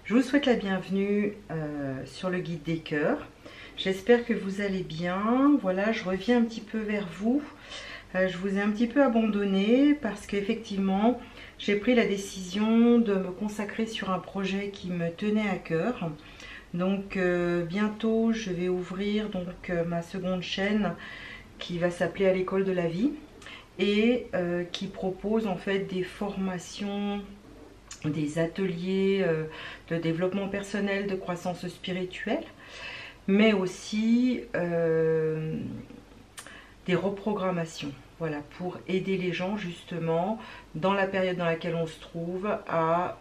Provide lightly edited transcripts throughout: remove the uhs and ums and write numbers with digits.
Je vous souhaite la bienvenue sur le guide des cœurs. J'espère que vous allez bien. Voilà, je reviens un petit peu vers vous. Je vous ai un petit peu abandonné parce qu'effectivement, j'ai pris la décision de me consacrer sur un projet qui me tenait à cœur. Donc bientôt, je vais ouvrir ma seconde chaîne qui va s'appeler À l'école de la vie et qui propose en fait des formations, des ateliers de développement personnel, de croissance spirituelle, mais aussi des reprogrammations, voilà, pour aider les gens justement dans la période dans laquelle on se trouve à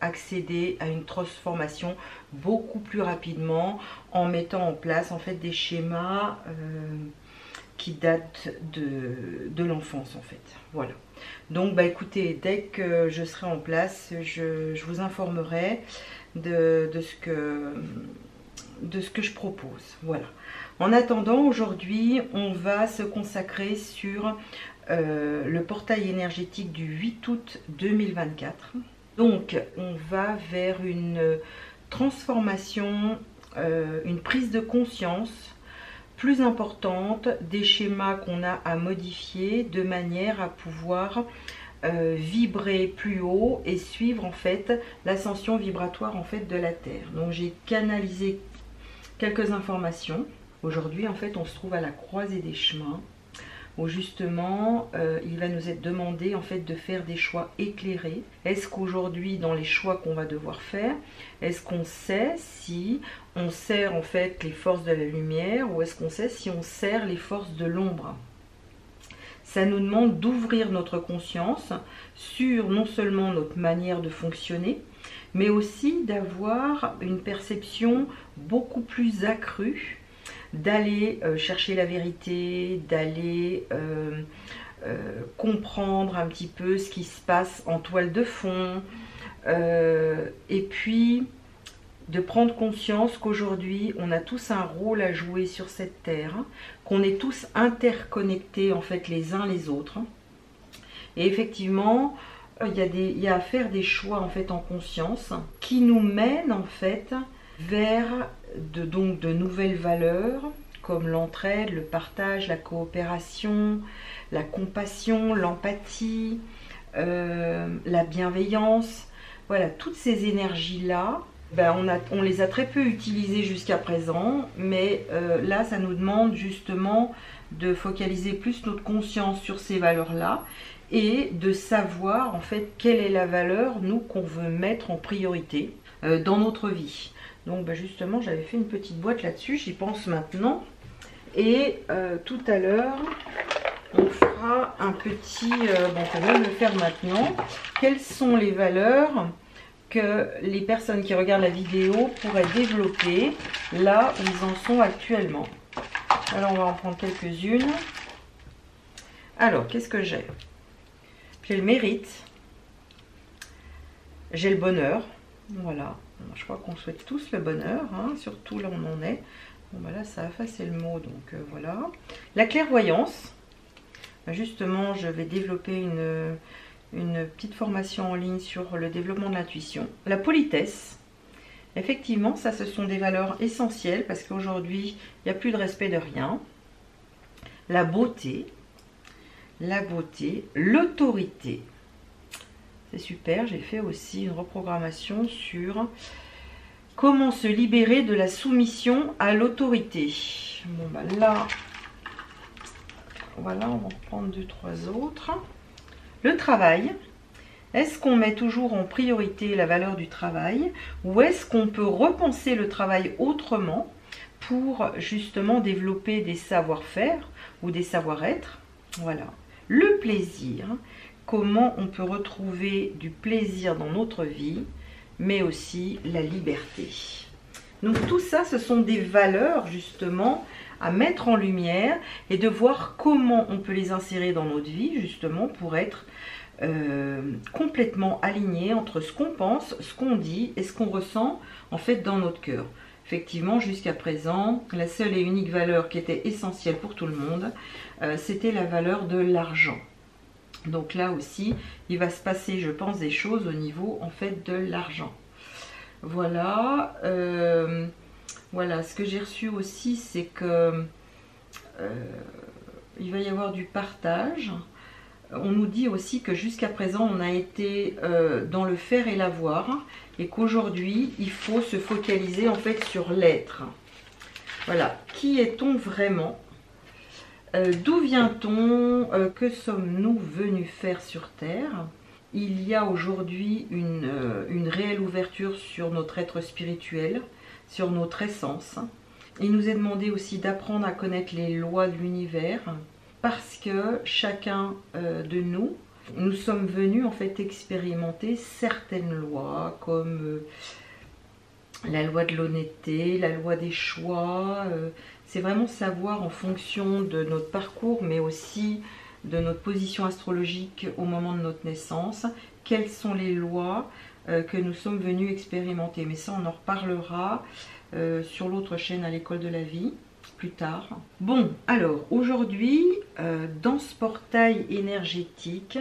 accéder à une transformation beaucoup plus rapidement en mettant en place en fait des schémas qui datent de l'enfance en fait, voilà. Donc bah écoutez, dès que je serai en place, je vous informerai de ce que je propose. Voilà. En attendant, aujourd'hui, on va se consacrer sur le portail énergétique du 8 août 2024. Donc, on va vers une transformation, une prise de conscience plus importante des schémas qu'on a à modifier de manière à pouvoir vibrer plus haut et suivre en fait l'ascension vibratoire en fait de la Terre. Donc j'ai canalisé quelques informations. Aujourd'hui en fait on se trouve à la croisée des chemins où justement il va nous être demandé en fait de faire des choix éclairés. Est-ce qu'aujourd'hui dans les choix qu'on va devoir faire, est-ce qu'on sait si on sert en fait les forces de la lumière ou est-ce qu'on sait si on sert les forces de l'ombre? Ça nous demande d'ouvrir notre conscience sur non seulement notre manière de fonctionner, mais aussi d'avoir une perception beaucoup plus accrue, d'aller chercher la vérité, d'aller comprendre un petit peu ce qui se passe en toile de fond, et puis de prendre conscience qu'aujourd'hui on a tous un rôle à jouer sur cette terre, qu'on est tous interconnectés en fait les uns les autres, et effectivement il y a à faire des choix en fait en conscience qui nous mènent en fait vers de nouvelles valeurs comme l'entraide, le partage, la coopération, la compassion, l'empathie, la bienveillance. Voilà, toutes ces énergies là, on les a très peu utilisées jusqu'à présent, mais là ça nous demande justement de focaliser plus notre conscience sur ces valeurs là et de savoir en fait quelle est la valeur nous qu'on veut mettre en priorité dans notre vie. Donc justement j'avais fait une petite boîte là-dessus, j'y pense maintenant, et tout à l'heure on fera un petit, on va le faire maintenant, quelles sont les valeurs que les personnes qui regardent la vidéo pourraient développer là où ils en sont actuellement. Alors on va en prendre quelques-unes. Alors qu'est-ce que j'ai? J'ai le mérite, j'ai le bonheur, voilà, je crois qu'on souhaite tous le bonheur, hein, surtout là où on en est. Bon là ça a effacé le mot, donc voilà. La clairvoyance, justement je vais développer une petite formation en ligne sur le développement de l'intuition. La politesse, effectivement ça ce sont des valeurs essentielles parce qu'aujourd'hui il n'y a plus de respect de rien. La beauté, l'autorité, c'est super. J'ai fait aussi une reprogrammation sur comment se libérer de la soumission à l'autorité. Bon là, voilà, on va en prendre 2-3 autres. Le travail, est-ce qu'on met toujours en priorité la valeur du travail ou est-ce qu'on peut repenser le travail autrement pour justement développer des savoir-faire ou des savoir-être? Voilà. Le plaisir, comment on peut retrouver du plaisir dans notre vie, mais aussi la liberté. Donc tout ça, ce sont des valeurs justement à mettre en lumière et de voir comment on peut les insérer dans notre vie justement pour être complètement aligné entre ce qu'on pense, ce qu'on dit et ce qu'on ressent en fait dans notre cœur. Effectivement, jusqu'à présent, la seule et unique valeur qui était essentielle pour tout le monde, c'était la valeur de l'argent. Donc là aussi, il va se passer, je pense, des choses au niveau en fait de l'argent. Voilà. Voilà, ce que j'ai reçu aussi, c'est que il va y avoir du partage. On nous dit aussi que jusqu'à présent, on a été dans le faire et l'avoir, et qu'aujourd'hui, il faut se focaliser en fait sur l'être. Voilà, qui est-on vraiment? D'où vient-on? Que sommes-nous venus faire sur Terre? Il y a aujourd'hui une réelle ouverture sur notre être spirituel, sur notre essence. Il nous est demandé aussi d'apprendre à connaître les lois de l'univers, parce que chacun de nous, nous sommes venus en fait expérimenter certaines lois, comme la loi de l'honnêteté, la loi des choix. C'est vraiment savoir en fonction de notre parcours, mais aussi de notre position astrologique au moment de notre naissance, quelles sont les lois que nous sommes venus expérimenter. Mais ça, on en reparlera sur l'autre chaîne à l'école de la vie, plus tard. Bon, alors, aujourd'hui, dans ce portail énergétique,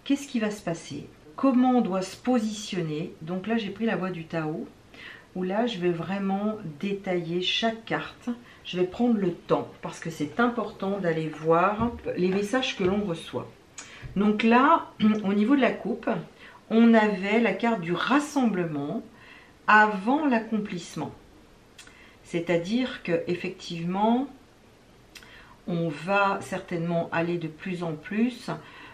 qu'est-ce qui va se passer? Comment on doit se positionner? Donc là, j'ai pris la voie du Tao, où là, je vais vraiment détailler chaque carte. Je vais prendre le temps, parce que c'est important d'aller voir les messages que l'on reçoit. Donc là, au niveau de la coupe, on avait la carte du rassemblement avant l'accomplissement. C'est-à-dire qu'effectivement, on va certainement aller de plus en plus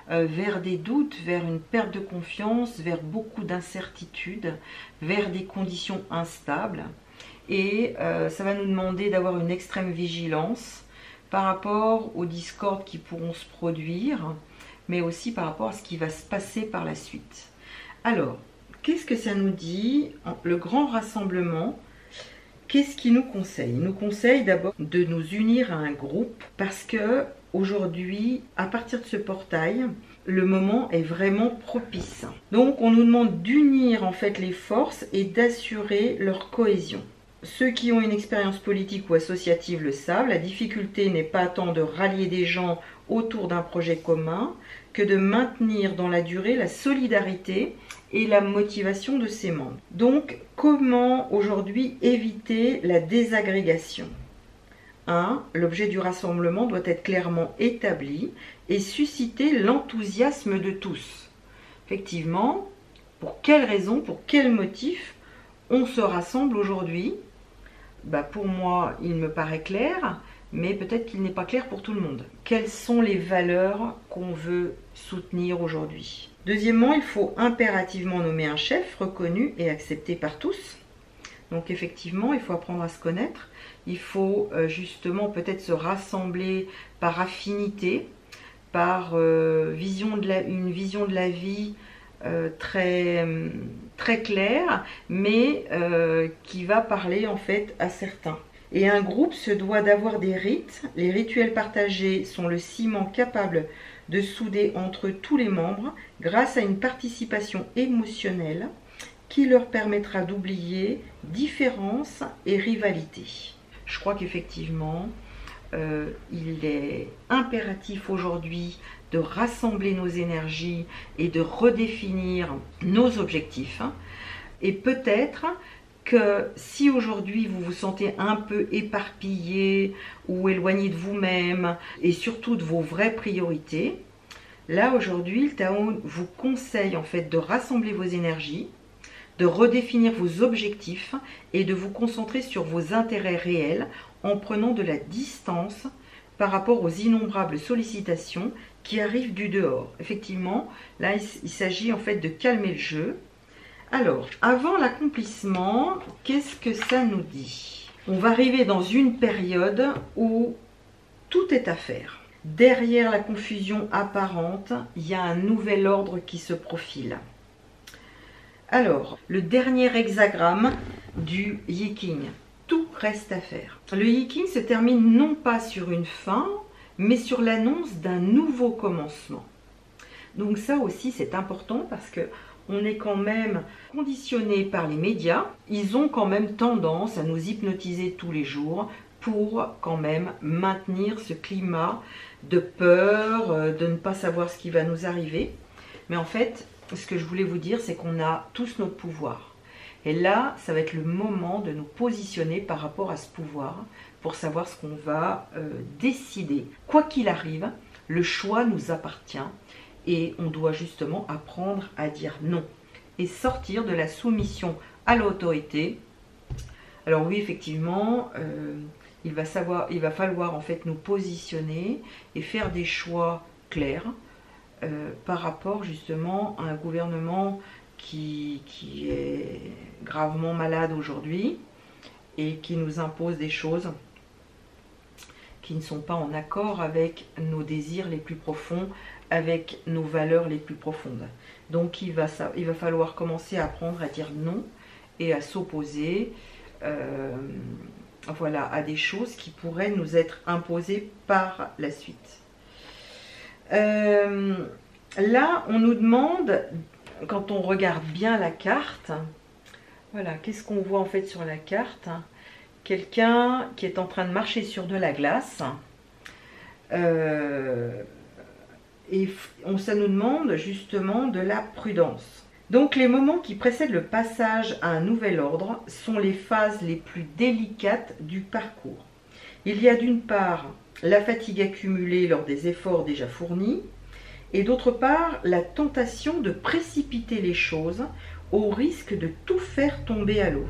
vers des doutes, vers une perte de confiance, vers beaucoup d'incertitudes, vers des conditions instables. Et ça va nous demander d'avoir une extrême vigilance par rapport aux discordes qui pourront se produire, mais aussi par rapport à ce qui va se passer par la suite. Alors, qu'est-ce que ça nous dit? Le grand rassemblement, qu'est-ce qu'il nous conseille? Il nous conseille d'abord de nous unir à un groupe, parce que aujourd'hui, à partir de ce portail, le moment est vraiment propice. Donc, on nous demande d'unir en fait les forces et d'assurer leur cohésion. Ceux qui ont une expérience politique ou associative le savent, la difficulté n'est pas tant de rallier des gens autour d'un projet commun que de maintenir dans la durée la solidarité et la motivation de ses membres. Donc, comment aujourd'hui éviter la désagrégation? 1. L'objet du rassemblement doit être clairement établi et susciter l'enthousiasme de tous. Effectivement, pour quelle raison, pour quel motif on se rassemble aujourd'hui? Pour moi, il me paraît clair, mais peut-être qu'il n'est pas clair pour tout le monde. Quelles sont les valeurs qu'on veut soutenir aujourd'hui? Deuxièmement, il faut impérativement nommer un chef reconnu et accepté par tous. Donc effectivement, il faut apprendre à se connaître. Il faut justement peut-être se rassembler par affinité, par une vision de la vie très claire, mais qui va parler en fait à certains. Et un groupe se doit d'avoir des rites. Les rituels partagés sont le ciment capable de souder entre tous les membres grâce à une participation émotionnelle qui leur permettra d'oublier différences et rivalités. Je crois qu'effectivement, il est impératif aujourd'hui de rassembler nos énergies et de redéfinir nos objectifs. Et peut-être que si aujourd'hui vous vous sentez un peu éparpillé ou éloigné de vous-même et surtout de vos vraies priorités, là aujourd'hui le Tao vous conseille en fait de rassembler vos énergies, de redéfinir vos objectifs et de vous concentrer sur vos intérêts réels en prenant de la distance par rapport aux innombrables sollicitations qui arrivent du dehors. Effectivement, là il s'agit en fait de calmer le jeu. Alors, avant l'accomplissement, qu'est-ce que ça nous dit? On va arriver dans une période où tout est à faire. Derrière la confusion apparente, il y a un nouvel ordre qui se profile. Alors, le dernier hexagramme du Yiking, tout reste à faire. Le Yiking se termine non pas sur une fin, mais sur l'annonce d'un nouveau commencement. Donc ça aussi c'est important parce que on est quand même conditionné par les médias. Ils ont quand même tendance à nous hypnotiser tous les jours pour quand même maintenir ce climat de peur, de ne pas savoir ce qui va nous arriver. Mais en fait, ce que je voulais vous dire, c'est qu'on a tous notre pouvoir. Et là, ça va être le moment de nous positionner par rapport à ce pouvoir pour savoir ce qu'on va décider. Quoi qu'il arrive, le choix nous appartient et on doit justement apprendre à dire non et sortir de la soumission à l'autorité. Alors oui, effectivement, il va falloir en fait nous positionner et faire des choix clairs par rapport justement à un gouvernement qui est gravement malade aujourd'hui et qui nous impose des choses qui ne sont pas en accord avec nos désirs les plus profonds, avec nos valeurs les plus profondes. Donc il va falloir commencer à apprendre à dire non et à s'opposer voilà, à des choses qui pourraient nous être imposées par la suite. Là, on nous demande, quand on regarde bien la carte, voilà, qu'est-ce qu'on voit en fait sur la carte? Quelqu'un qui est en train de marcher sur de la glace. Et ça nous demande justement de la prudence. Donc les moments qui précèdent le passage à un nouvel ordre sont les phases les plus délicates du parcours. Il y a d'une part la fatigue accumulée lors des efforts déjà fournis, et d'autre part la tentation de précipiter les choses au risque de tout faire tomber à l'eau.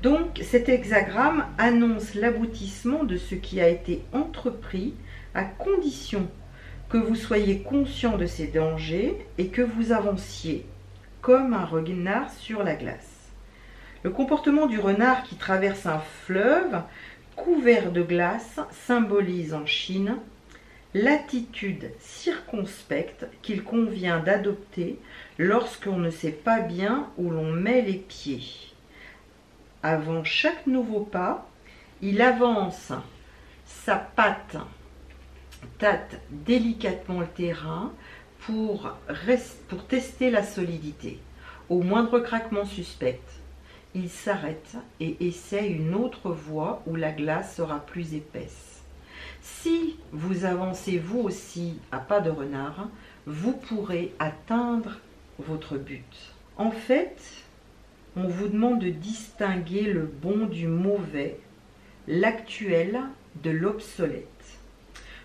Donc cet hexagramme annonce l'aboutissement de ce qui a été entrepris à condition que vous soyez conscient de ces dangers et que vous avanciez comme un renard sur la glace. Le comportement du renard qui traverse un fleuve couvert de glace symbolise en Chine l'attitude circonspecte qu'il convient d'adopter lorsqu'on ne sait pas bien où l'on met les pieds. Avant chaque nouveau pas, il avance sa patte, tâte délicatement le terrain pour tester la solidité. Au moindre craquement suspect, il s'arrête et essaie une autre voie où la glace sera plus épaisse. Si vous avancez vous aussi à pas de renard, vous pourrez atteindre votre but. En fait, on vous demande de distinguer le bon du mauvais, l'actuel de l'obsolète.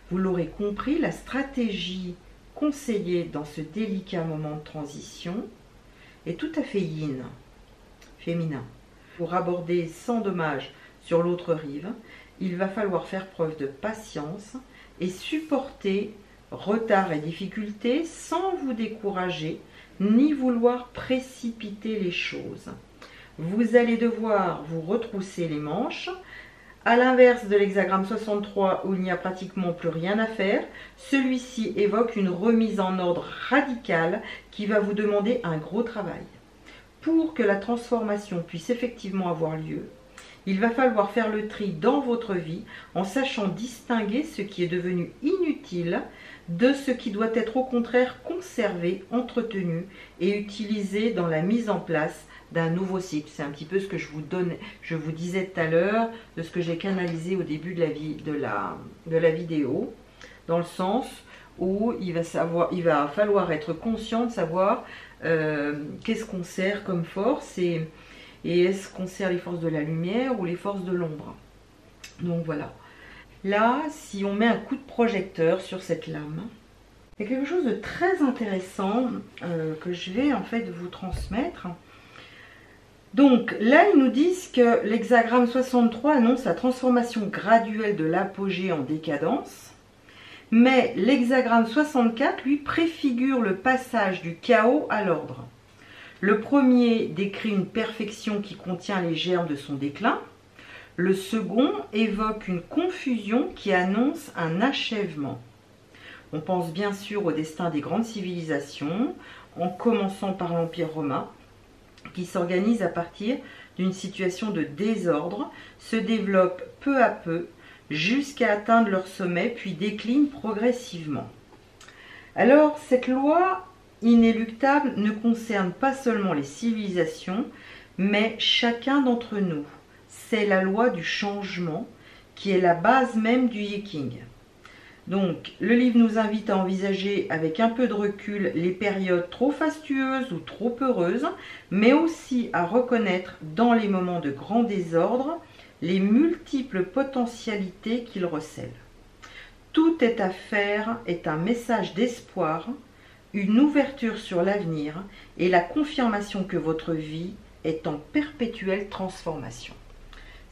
Vous l'aurez compris, la stratégie conseillée dans ce délicat moment de transition est tout à fait yin, féminin. Pour aborder sans dommage sur l'autre rive, il va falloir faire preuve de patience et supporter retard et difficultés sans vous décourager ni vouloir précipiter les choses. Vous allez devoir vous retrousser les manches. À l'inverse de l'hexagramme 63 où il n'y a pratiquement plus rien à faire, celui-ci évoque une remise en ordre radicale qui va vous demander un gros travail. Pour que la transformation puisse effectivement avoir lieu, il va falloir faire le tri dans votre vie en sachant distinguer ce qui est devenu inutile de ce qui doit être au contraire conservé, entretenu et utilisé dans la mise en place d'un nouveau cycle. C'est un petit peu ce que je vous disais tout à l'heure, de ce que j'ai canalisé au début de la vidéo, dans le sens où il va falloir être conscient de savoir qu'est-ce qu'on sert comme force et est-ce qu'on sert les forces de la lumière ou les forces de l'ombre. Donc voilà. Là, si on met un coup de projecteur sur cette lame, il y a quelque chose de très intéressant que je vais en fait vous transmettre. Donc là, ils nous disent que l'hexagramme 63 annonce la transformation graduelle de l'apogée en décadence, mais l'hexagramme 64, lui, préfigure le passage du chaos à l'ordre. Le premier décrit une perfection qui contient les germes de son déclin. Le second évoque une confusion qui annonce un achèvement. On pense bien sûr au destin des grandes civilisations, en commençant par l'Empire romain, qui s'organise à partir d'une situation de désordre, se développe peu à peu jusqu'à atteindre leur sommet, puis décline progressivement. Alors, cette loi inéluctable ne concerne pas seulement les civilisations, mais chacun d'entre nous. C'est la loi du changement qui est la base même du Yi King. Donc, le livre nous invite à envisager avec un peu de recul les périodes trop fastueuses ou trop heureuses, mais aussi à reconnaître dans les moments de grand désordre les multiples potentialités qu'il recèle. Tout est à faire est un message d'espoir, une ouverture sur l'avenir et la confirmation que votre vie est en perpétuelle transformation.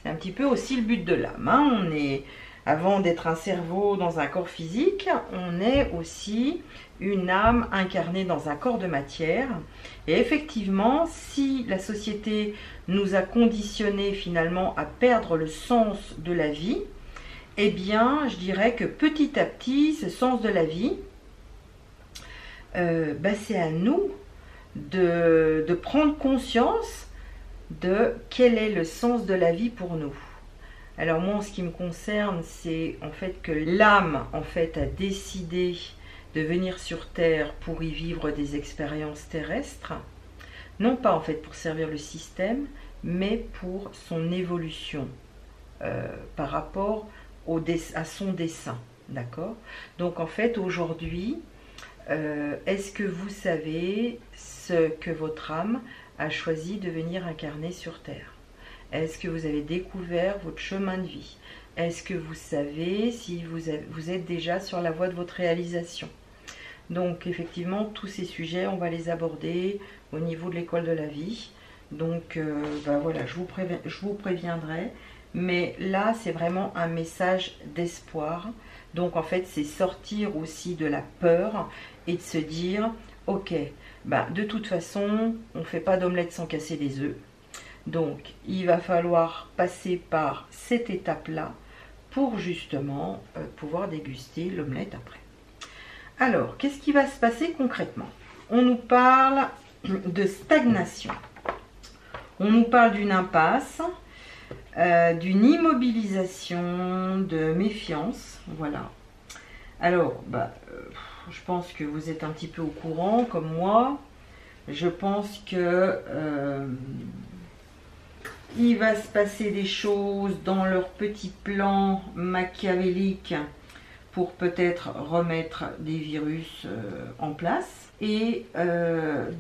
C'est un petit peu aussi le but de l'âme. On est, avant d'être un cerveau dans un corps physique, on est aussi une âme incarnée dans un corps de matière. Et effectivement, si la société nous a conditionnés finalement à perdre le sens de la vie, eh bien, je dirais que petit à petit, ce sens de la vie, c'est à nous de prendre conscience de quel est le sens de la vie pour nous. Alors moi, en ce qui me concerne, c'est en fait que l'âme en fait a décidé de venir sur Terre pour y vivre des expériences terrestres, non pas en fait pour servir le système, mais pour son évolution par rapport à son dessein, d'accord? Donc en fait aujourd'hui, est-ce que vous savez ce que votre âme a choisi de venir incarner sur Terre? Est-ce que vous avez découvert votre chemin de vie? Est-ce que vous savez si vous êtes déjà sur la voie de votre réalisation? Donc effectivement, tous ces sujets, on va les aborder au niveau de l'école de la vie. Donc voilà, je vous préviendrai. Mais là, c'est vraiment un message d'espoir. Donc en fait, c'est sortir aussi de la peur et de se dire, ok, de toute façon, on ne fait pas d'omelette sans casser des œufs. Donc, il va falloir passer par cette étape-là pour justement pouvoir déguster l'omelette après. Alors, qu'est-ce qui va se passer concrètement? On nous parle de stagnation. On nous parle d'une impasse, d'une immobilisation, de méfiance. Voilà. Alors, je pense que vous êtes un petit peu au courant, comme moi. Je pense que il va se passer des choses dans leur petit plan machiavélique pour peut-être remettre des virus en place. Et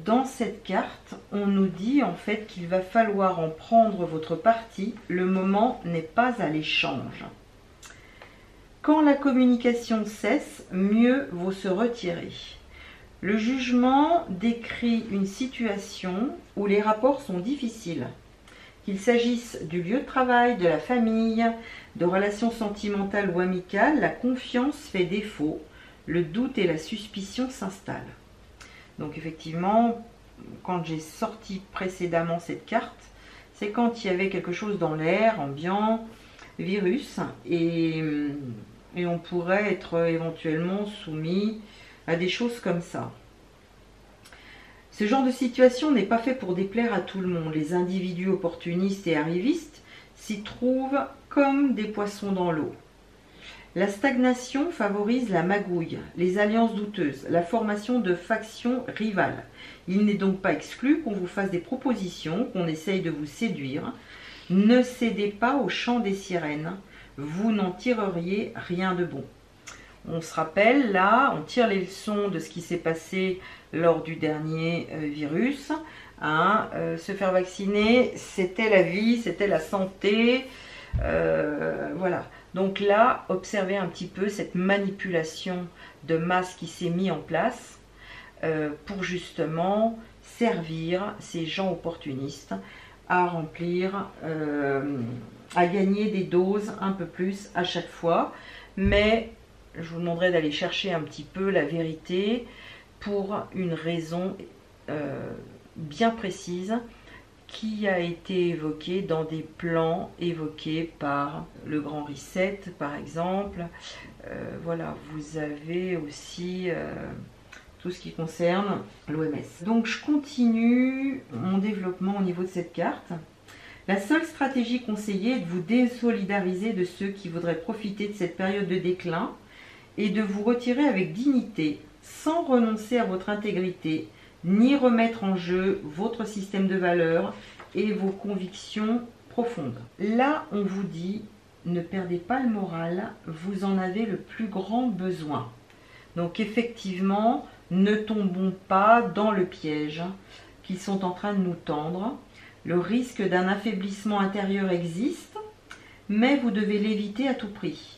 dans cette carte, on nous dit en fait qu'il va falloir en prendre votre parti. Le moment n'est pas à l'échange. Quand la communication cesse, mieux vaut se retirer. Le jugement décrit une situation où les rapports sont difficiles. Qu'il s'agisse du lieu de travail, de la famille, de relations sentimentales ou amicales, la confiance fait défaut, le doute et la suspicion s'installent. Donc effectivement, quand j'ai sorti précédemment cette carte, c'est quand il y avait quelque chose dans l'air, ambiant, virus, et on pourrait être éventuellement soumis à des choses comme ça. Ce genre de situation n'est pas fait pour déplaire à tout le monde. Les individus opportunistes et arrivistes s'y trouvent comme des poissons dans l'eau. La stagnation favorise la magouille, les alliances douteuses, la formation de factions rivales. Il n'est donc pas exclu qu'on vous fasse des propositions, qu'on essaye de vous séduire. Ne cédez pas au chant des sirènes, vous n'en tireriez rien de bon. On se rappelle, là, on tire les leçons de ce qui s'est passé lors du dernier virus. Se faire vacciner, c'était la vie, c'était la santé. Voilà. Donc là, observez un petit peu cette manipulation de masse qui s'est mise en place pour justement servir ces gens opportunistes à remplir, à gagner des doses un peu plus à chaque fois. Mais je vous demanderai d'aller chercher un petit peu la vérité pour une raison bien précise qui a été évoquée dans des plans évoqués par le Grand Reset, par exemple. Voilà, vous avez aussi tout ce qui concerne l'OMS. Donc je continue mon développement au niveau de cette carte. La seule stratégie conseillée est de vous désolidariser de ceux qui voudraient profiter de cette période de déclin et de vous retirer avec dignité, sans renoncer à votre intégrité, ni remettre en jeu votre système de valeurs et vos convictions profondes. Là, on vous dit ne perdez pas le moral, vous en avez le plus grand besoin. Donc effectivement, ne tombons pas dans le piège qu'ils sont en train de nous tendre. Le risque d'un affaiblissement intérieur existe, mais vous devez l'éviter à tout prix.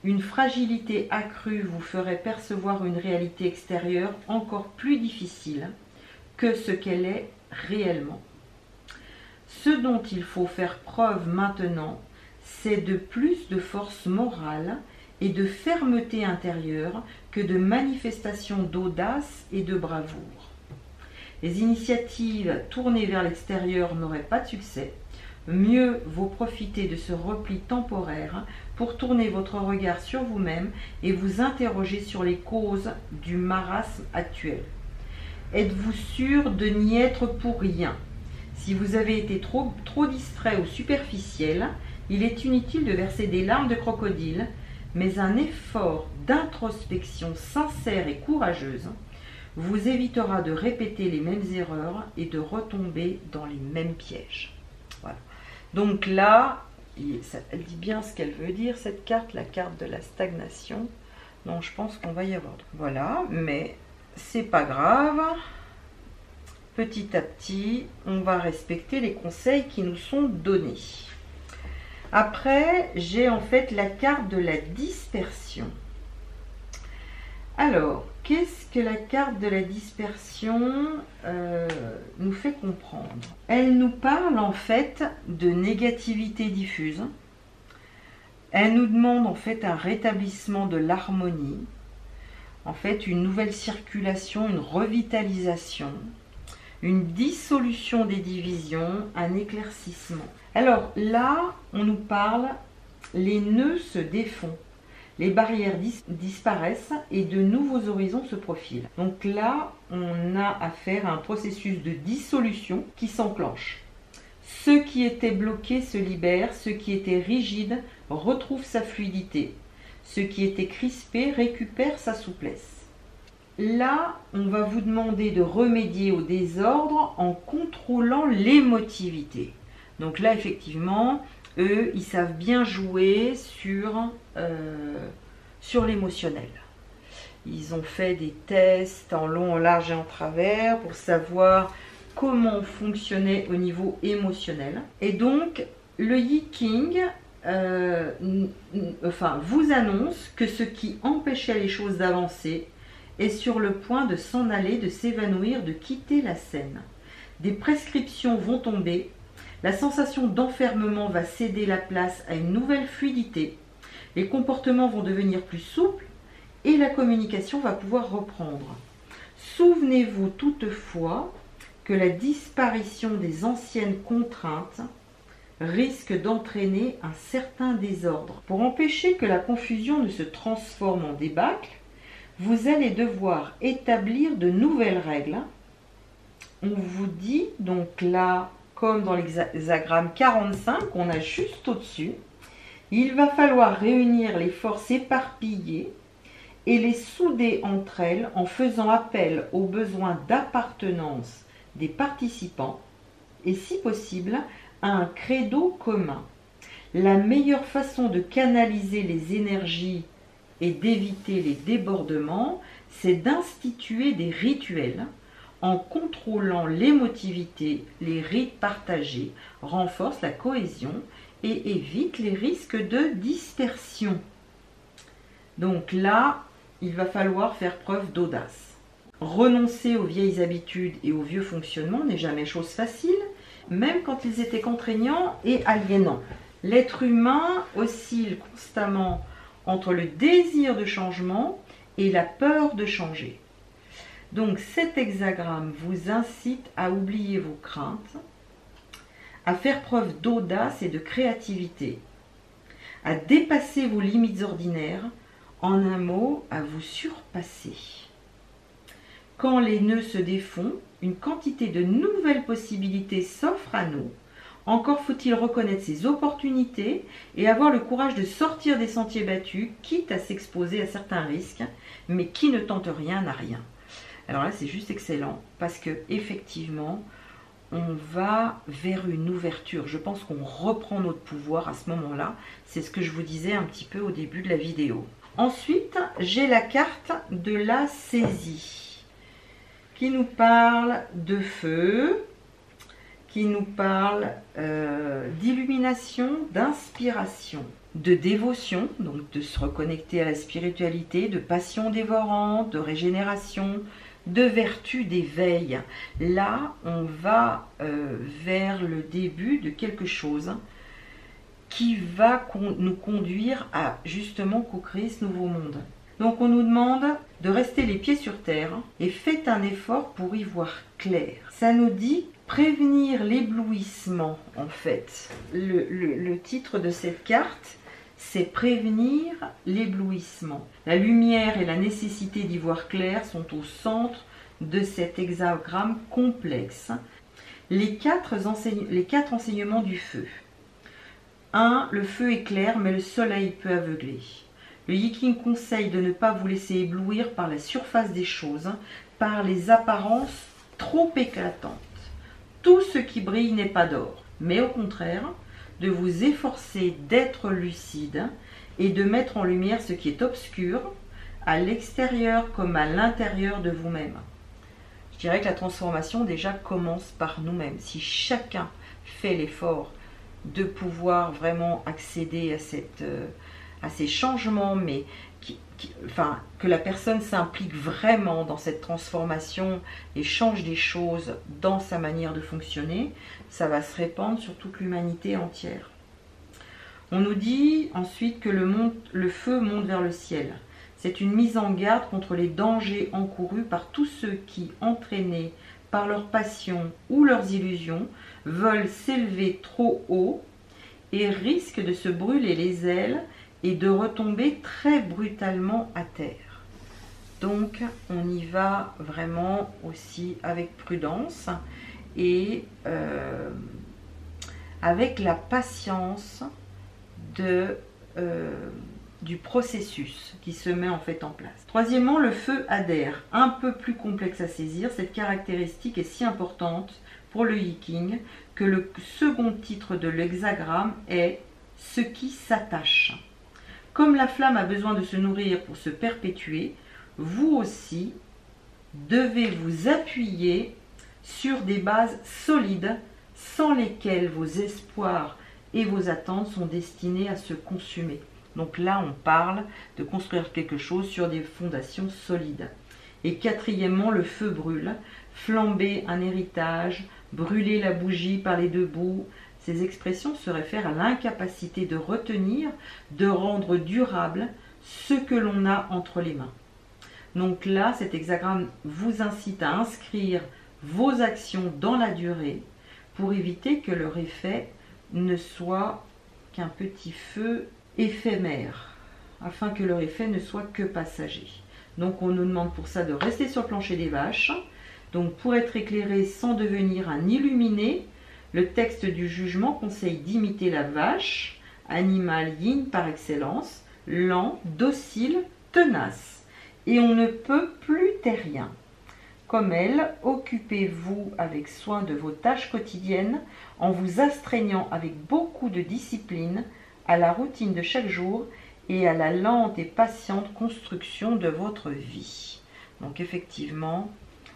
Une fragilité accrue vous ferait percevoir une réalité extérieure encore plus difficile que ce qu'elle est réellement. Ce dont il faut faire preuve maintenant, c'est de plus de force morale et de fermeté intérieure que de manifestations d'audace et de bravoure. Les initiatives tournées vers l'extérieur n'auraient pas de succès. Mieux vaut profiter de ce repli temporaire pour tourner votre regard sur vous-même et vous interroger sur les causes du marasme actuel. Êtes-vous sûr de n'y être pour rien? Si vous avez été trop distrait ou superficiel, il est inutile de verser des larmes de crocodile, mais un effort d'introspection sincère et courageuse vous évitera de répéter les mêmes erreurs et de retomber dans les mêmes pièges. Voilà. Donc là, elle dit bien ce qu'elle veut dire, cette carte, la carte de la stagnation. Donc je pense qu'on va y avoir. Voilà, mais c'est pas grave. Petit à petit, on va respecter les conseils qui nous sont donnés. Après, j'ai en fait la carte de la dispersion. Alors, qu'est-ce que la carte de la dispersion nous fait comprendre? Elle nous parle en fait de négativité diffuse. Elle nous demande en fait un rétablissement de l'harmonie, en fait une nouvelle circulation, une revitalisation, une dissolution des divisions, un éclaircissement. Alors là, on nous parle, les nœuds se défont. Les barrières disparaissent et de nouveaux horizons se profilent. Donc là, on a affaire à un processus de dissolution qui s'enclenche. Ce qui était bloqué se libère, ce qui était rigide retrouve sa fluidité, ce qui était crispé récupère sa souplesse. Là, on va vous demander de remédier au désordre en contrôlant l'émotivité. Donc là, effectivement, eux, ils savent bien jouer sur l'émotionnel. Ils ont fait des tests en long, en large et en travers pour savoir comment on fonctionnait au niveau émotionnel. Et donc, le Yi King vous annonce que ce qui empêchait les choses d'avancer est sur le point de s'en aller, de s'évanouir, de quitter la scène. Des prescriptions vont tomber. La sensation d'enfermement va céder la place à une nouvelle fluidité. Les comportements vont devenir plus souples et la communication va pouvoir reprendre. Souvenez-vous toutefois que la disparition des anciennes contraintes risque d'entraîner un certain désordre. Pour empêcher que la confusion ne se transforme en débâcle, vous allez devoir établir de nouvelles règles. On vous dit donc là, comme dans l'hexagramme 45 qu'on a juste au-dessus, il va falloir réunir les forces éparpillées et les souder entre elles en faisant appel aux besoins d'appartenance des participants et si possible à un credo commun. La meilleure façon de canaliser les énergies et d'éviter les débordements, c'est d'instituer des rituels. En contrôlant l'émotivité, les rites partagés renforcent la cohésion et évitent les risques de dispersion. Donc là, il va falloir faire preuve d'audace. Renoncer aux vieilles habitudes et aux vieux fonctionnements n'est jamais chose facile, même quand ils étaient contraignants et aliénants. L'être humain oscille constamment entre le désir de changement et la peur de changer. Donc cet hexagramme vous incite à oublier vos craintes, à faire preuve d'audace et de créativité, à dépasser vos limites ordinaires, en un mot, à vous surpasser. Quand les nœuds se défont, une quantité de nouvelles possibilités s'offre à nous. Encore faut-il reconnaître ses opportunités et avoir le courage de sortir des sentiers battus, quitte à s'exposer à certains risques, mais qui ne tente rien n'a rien. Alors là, c'est juste excellent parce que effectivement, on va vers une ouverture. Je pense qu'on reprend notre pouvoir à ce moment-là. C'est ce que je vous disais un petit peu au début de la vidéo. Ensuite, j'ai la carte de la saisie qui nous parle de feu, qui nous parle d'illumination, d'inspiration, de dévotion, donc de se reconnecter à la spiritualité, de passion dévorante, de régénération, de vertu, d'éveil. Là, on va vers le début de quelque chose qui va nous conduire à justement co-créer ce nouveau monde. Donc on nous demande de rester les pieds sur terre et faites un effort pour y voir clair. Ça nous dit prévenir l'éblouissement en fait. Le titre de cette carte, c'est prévenir l'éblouissement. La lumière et la nécessité d'y voir clair sont au centre de cet hexagramme complexe. Les quatre enseignements du feu. 1. Le feu est clair, mais le soleil peut aveugler. Le Yiking conseille de ne pas vous laisser éblouir par la surface des choses, par les apparences trop éclatantes. Tout ce qui brille n'est pas d'or, mais au contraire, de vous efforcer d'être lucide et de mettre en lumière ce qui est obscur, à l'extérieur comme à l'intérieur de vous-même. Je dirais que la transformation déjà commence par nous-mêmes. Si chacun fait l'effort de pouvoir vraiment accéder à ces changements, mais que la personne s'implique vraiment dans cette transformation et change des choses dans sa manière de fonctionner, ça va se répandre sur toute l'humanité entière. On nous dit ensuite que le feu monte vers le ciel. C'est une mise en garde contre les dangers encourus par tous ceux qui, entraînés par leur passion ou leurs illusions, veulent s'élever trop haut et risquent de se brûler les ailes et de retomber très brutalement à terre. Donc on y va vraiment aussi avec prudence et avec la patience du processus qui se met en fait en place. Troisièmement, le feu adhère, un peu plus complexe à saisir. Cette caractéristique est si importante pour le Yiking que le second titre de l'hexagramme est « ce qui s'attache ». Comme la flamme a besoin de se nourrir pour se perpétuer, vous aussi devez vous appuyer sur des bases solides sans lesquelles vos espoirs et vos attentes sont destinés à se consumer. Donc là, on parle de construire quelque chose sur des fondations solides. Et quatrièmement, le feu brûle, flamber un héritage, brûler la bougie par les deux bouts. Ces expressions se réfèrent à l'incapacité de retenir, de rendre durable ce que l'on a entre les mains. Donc là, cet hexagramme vous incite à inscrire vos actions dans la durée pour éviter que leur effet ne soit qu'un petit feu éphémère, afin que leur effet ne soit que passager. Donc on nous demande pour ça de rester sur le plancher des vaches. Donc pour être éclairé sans devenir un illuminé, le texte du jugement conseille d'imiter la vache, animal yin par excellence, lent, docile, tenace. Et on ne peut plus terrien. Comme elle, occupez-vous avec soin de vos tâches quotidiennes en vous astreignant avec beaucoup de discipline à la routine de chaque jour et à la lente et patiente construction de votre vie. Donc effectivement,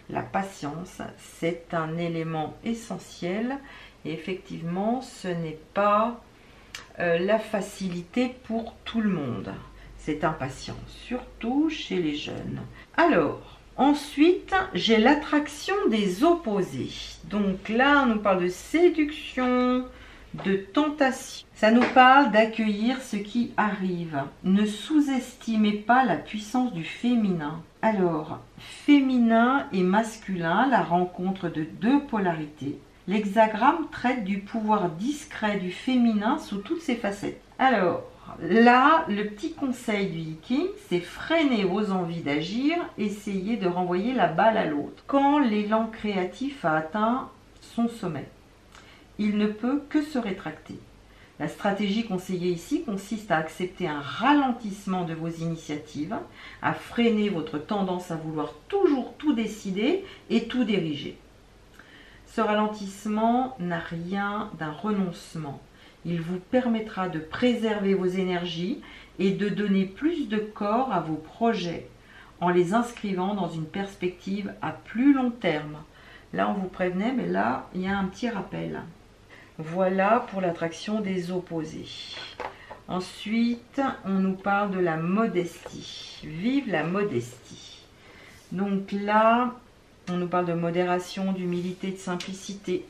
la patience, c'est un élément essentiel et effectivement, ce n'est pas la facilité pour tout le monde. C'est impatient, surtout chez les jeunes. Alors, ensuite, j'ai l'attraction des opposés. Donc là, on nous parle de séduction, de tentation. Ça nous parle d'accueillir ce qui arrive. Ne sous-estimez pas la puissance du féminin. Alors, féminin et masculin, la rencontre de deux polarités. L'hexagramme traite du pouvoir discret du féminin sous toutes ses facettes. Alors, là, le petit conseil du Yiking, c'est freiner vos envies d'agir, essayer de renvoyer la balle à l'autre. Quand l'élan créatif a atteint son sommet, il ne peut que se rétracter. La stratégie conseillée ici consiste à accepter un ralentissement de vos initiatives, à freiner votre tendance à vouloir toujours tout décider et tout diriger. Ce ralentissement n'a rien d'un renoncement. Il vous permettra de préserver vos énergies et de donner plus de corps à vos projets en les inscrivant dans une perspective à plus long terme. Là, on vous prévenait, mais là, il y a un petit rappel. Voilà pour l'attraction des opposés. Ensuite, on nous parle de la modestie. Vive la modestie. Donc là, on nous parle de modération, d'humilité, de simplicité,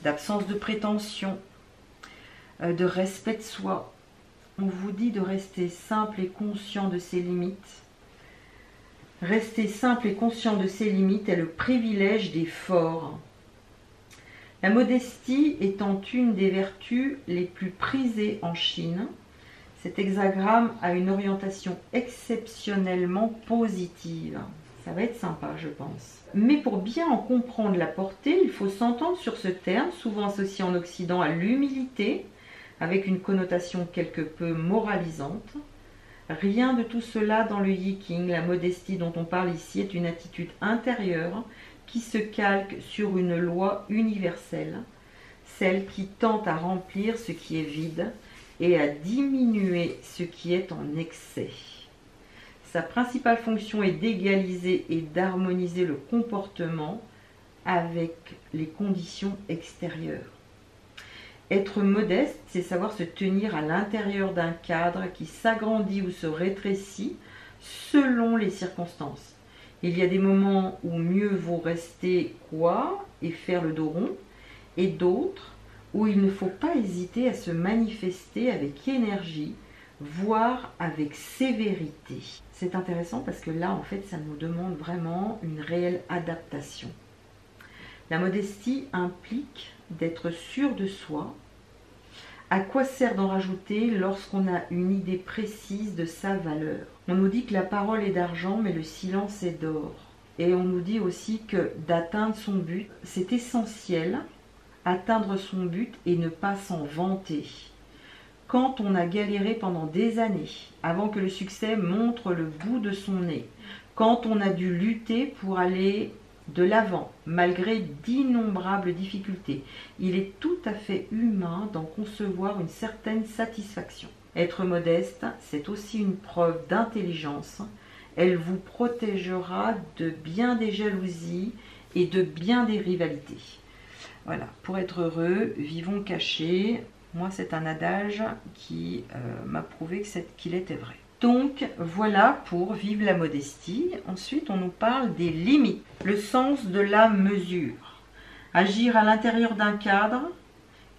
d'absence de prétention, de respect de soi. On vous dit de rester simple et conscient de ses limites. Rester simple et conscient de ses limites est le privilège des forts. La modestie étant une des vertus les plus prisées en Chine, cet hexagramme a une orientation exceptionnellement positive. Ça va être sympa, je pense. Mais pour bien en comprendre la portée, il faut s'entendre sur ce terme, souvent associé en Occident à l'humilité, avec une connotation quelque peu moralisante. Rien de tout cela dans le Yiking. La modestie dont on parle ici est une attitude intérieure qui se calque sur une loi universelle, celle qui tente à remplir ce qui est vide et à diminuer ce qui est en excès. Sa principale fonction est d'égaliser et d'harmoniser le comportement avec les conditions extérieures. Être modeste, c'est savoir se tenir à l'intérieur d'un cadre qui s'agrandit ou se rétrécit selon les circonstances. Il y a des moments où mieux vaut rester quoi et faire le dos rond, et d'autres où il ne faut pas hésiter à se manifester avec énergie, voire avec sévérité. C'est intéressant parce que là, en fait, ça nous demande vraiment une réelle adaptation. La modestie implique d'être sûr de soi. À quoi sert d'en rajouter lorsqu'on a une idée précise de sa valeur? On nous dit que la parole est d'argent, mais le silence est d'or. Et on nous dit aussi que d'atteindre son but, c'est essentiel, atteindre son but et ne pas s'en vanter. Quand on a galéré pendant des années, avant que le succès montre le bout de son nez, quand on a dû lutter pour aller de l'avant, malgré d'innombrables difficultés, il est tout à fait humain d'en concevoir une certaine satisfaction. Être modeste, c'est aussi une preuve d'intelligence. Elle vous protégera de bien des jalousies et de bien des rivalités. Voilà, pour être heureux, vivons cachés. Moi, c'est un adage qui m'a prouvé qu'il était vrai. Donc, voilà pour vivre la modestie. Ensuite, on nous parle des limites. Le sens de la mesure. Agir à l'intérieur d'un cadre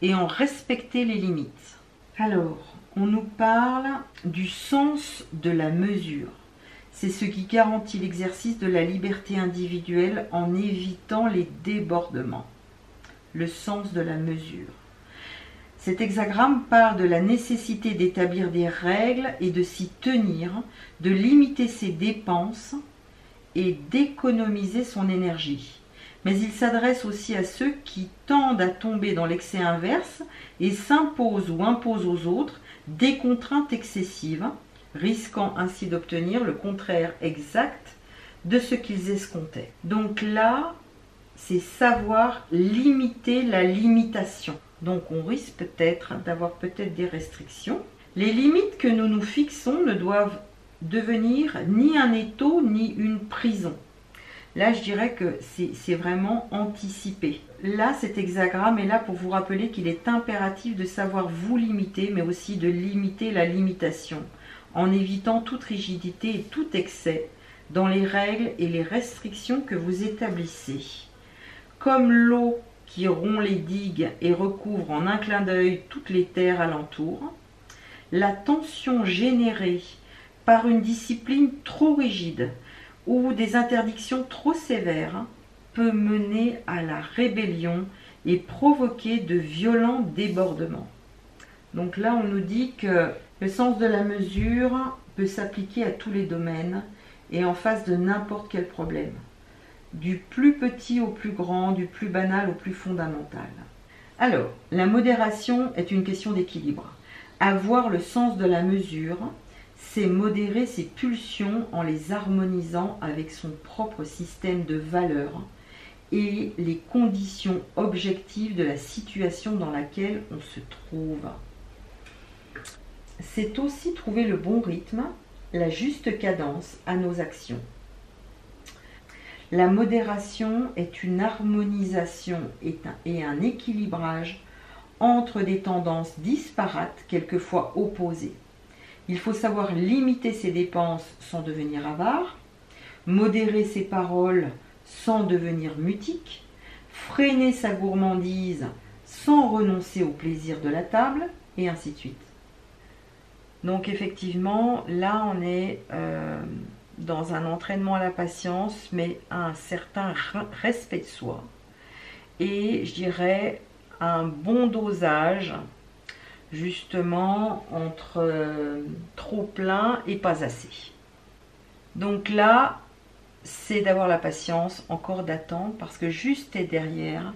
et en respecter les limites. Alors, on nous parle du sens de la mesure. C'est ce qui garantit l'exercice de la liberté individuelle en évitant les débordements. Le sens de la mesure. Cet hexagramme parle de la nécessité d'établir des règles et de s'y tenir, de limiter ses dépenses et d'économiser son énergie. Mais il s'adresse aussi à ceux qui tendent à tomber dans l'excès inverse et s'imposent ou imposent aux autres des contraintes excessives, risquant ainsi d'obtenir le contraire exact de ce qu'ils escomptaient. Donc là, c'est savoir limiter la limitation. Donc on risque peut-être d'avoir des restrictions. Les limites que nous nous fixons ne doivent devenir ni un étau ni une prison. Là, je dirais que c'est vraiment anticipé. Là, cet hexagramme est là pour vous rappeler qu'il est impératif de savoir vous limiter, mais aussi de limiter la limitation, en évitant toute rigidité et tout excès dans les règles et les restrictions que vous établissez. Comme l'eau qui rompt les digues et recouvre en un clin d'œil toutes les terres alentour, la tension générée par une discipline trop rigide ou des interdictions trop sévères peut mener à la rébellion et provoquer de violents débordements. Donc là, on nous dit que le sens de la mesure peut s'appliquer à tous les domaines et en face de n'importe quel problème. Du plus petit au plus grand, du plus banal au plus fondamental. Alors, la modération est une question d'équilibre. Avoir le sens de la mesure, c'est modérer ses pulsions en les harmonisant avec son propre système de valeurs et les conditions objectives de la situation dans laquelle on se trouve. C'est aussi trouver le bon rythme, la juste cadence à nos actions. La modération est une harmonisation et un équilibrage entre des tendances disparates, quelquefois opposées. Il faut savoir limiter ses dépenses sans devenir avare, modérer ses paroles sans devenir mutique, freiner sa gourmandise sans renoncer au plaisir de la table, et ainsi de suite. Donc effectivement, là on est dans un entraînement à la patience, mais à un certain respect de soi. Et je dirais un bon dosage, justement, entre trop plein et pas assez. Donc là, c'est d'avoir la patience, encore d'attendre, parce que juste derrière,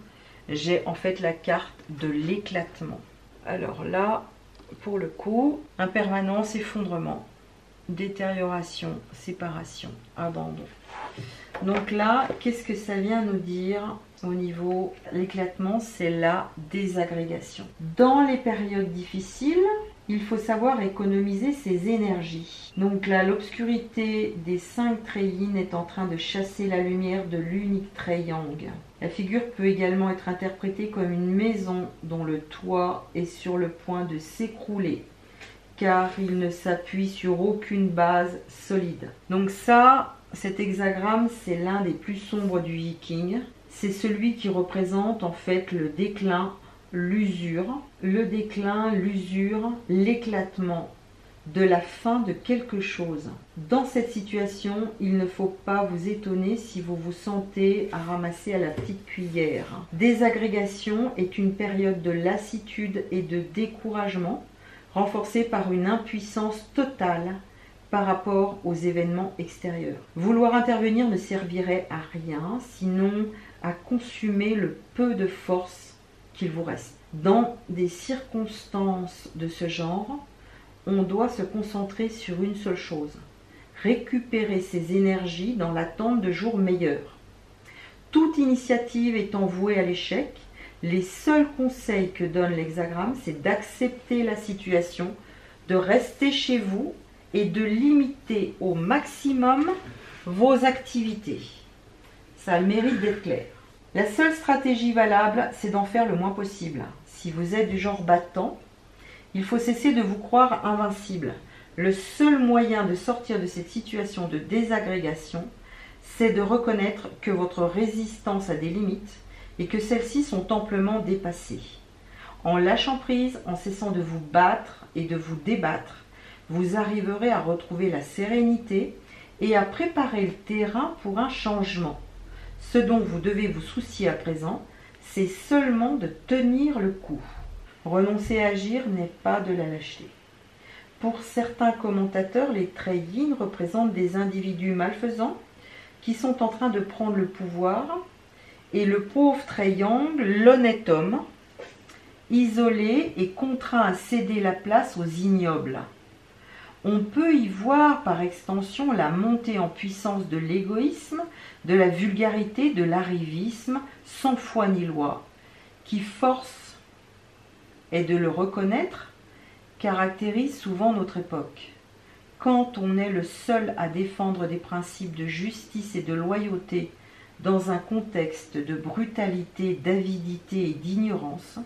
j'ai en fait la carte de l'éclatement. Alors là, pour le coup, impermanence, effondrement, détérioration, séparation, abandon. Donc là, qu'est-ce que ça vient nous dire au niveau l'éclatement? C'est la désagrégation. Dans les périodes difficiles, il faut savoir économiser ses énergies. Donc là, l'obscurité des 5 traits yin est en train de chasser la lumière de l'unique trait yang. La figure peut également être interprétée comme une maison dont le toit est sur le point de s'écrouler, car il ne s'appuie sur aucune base solide. Donc ça, cet hexagramme, c'est l'un des plus sombres du Viking. C'est celui qui représente en fait le déclin, l'usure, l'éclatement de la fin de quelque chose. Dans cette situation, il ne faut pas vous étonner si vous vous sentez à ramasser à la petite cuillère. Désagrégation est une période de lassitude et de découragement, renforcée par une impuissance totale par rapport aux événements extérieurs. Vouloir intervenir ne servirait à rien, sinon à consumer le peu de force qu'il vous reste. Dans des circonstances de ce genre, on doit se concentrer sur une seule chose: récupérer ses énergies dans l'attente de jours meilleurs. Toute initiative étant vouée à l'échec, les seuls conseils que donne l'hexagramme, c'est d'accepter la situation, de rester chez vous et de limiter au maximum vos activités. Ça a le mérite d'être clair. La seule stratégie valable, c'est d'en faire le moins possible. Si vous êtes du genre battant, il faut cesser de vous croire invincible. Le seul moyen de sortir de cette situation de désagrégation, c'est de reconnaître que votre résistance a des limites et que celles-ci sont amplement dépassées. En lâchant prise, en cessant de vous battre et de vous débattre, vous arriverez à retrouver la sérénité et à préparer le terrain pour un changement. Ce dont vous devez vous soucier à présent, c'est seulement de tenir le coup. Renoncer à agir n'est pas de la lâcheté. Pour certains commentateurs, les traits yin représentent des individus malfaisants qui sont en train de prendre le pouvoir, et le pauvre trait yang, l'honnête homme, isolé et contraint à céder la place aux ignobles. On peut y voir par extension la montée en puissance de l'égoïsme, de la vulgarité, de l'arrivisme, sans foi ni loi, qui, force est de le reconnaître, caractérise souvent notre époque. Quand on est le seul à défendre des principes de justice et de loyauté dans un contexte de brutalité, d'avidité et d'ignorance,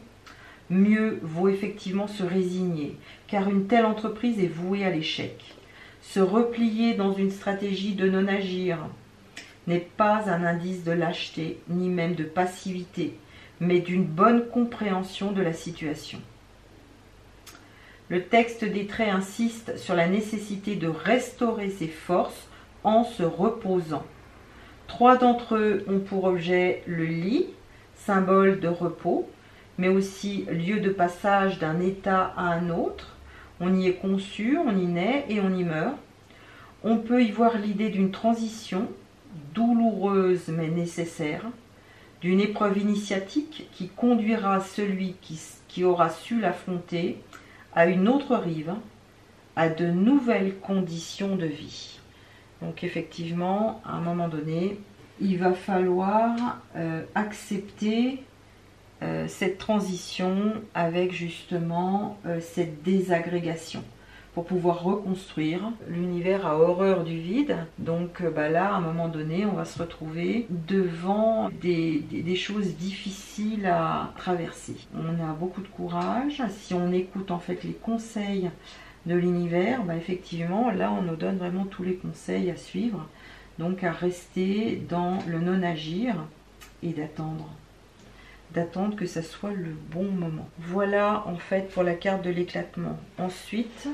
mieux vaut effectivement se résigner, car une telle entreprise est vouée à l'échec. Se replier dans une stratégie de non-agir n'est pas un indice de lâcheté, ni même de passivité, mais d'une bonne compréhension de la situation. Le texte des traits insiste sur la nécessité de restaurer ses forces en se reposant. 3 d'entre eux ont pour objet le lit, symbole de repos, mais aussi lieu de passage d'un état à un autre. On y est conçu, on y naît et on y meurt. On peut y voir l'idée d'une transition, douloureuse mais nécessaire, d'une épreuve initiatique qui conduira celui qui aura su l'affronter à une autre rive, à de nouvelles conditions de vie. Donc effectivement, à un moment donné, il va falloir accepter cette transition avec justement cette désagrégation pour pouvoir reconstruire. L'univers a horreur du vide, donc là à un moment donné on va se retrouver devant des choses difficiles à traverser. On a beaucoup de courage, si on écoute en fait les conseils de l'univers, effectivement là on nous donne vraiment tous les conseils à suivre, donc à rester dans le non-agir et d'attendre que ça soit le bon moment. Voilà en fait pour la carte de l'éclatement. Ensuite,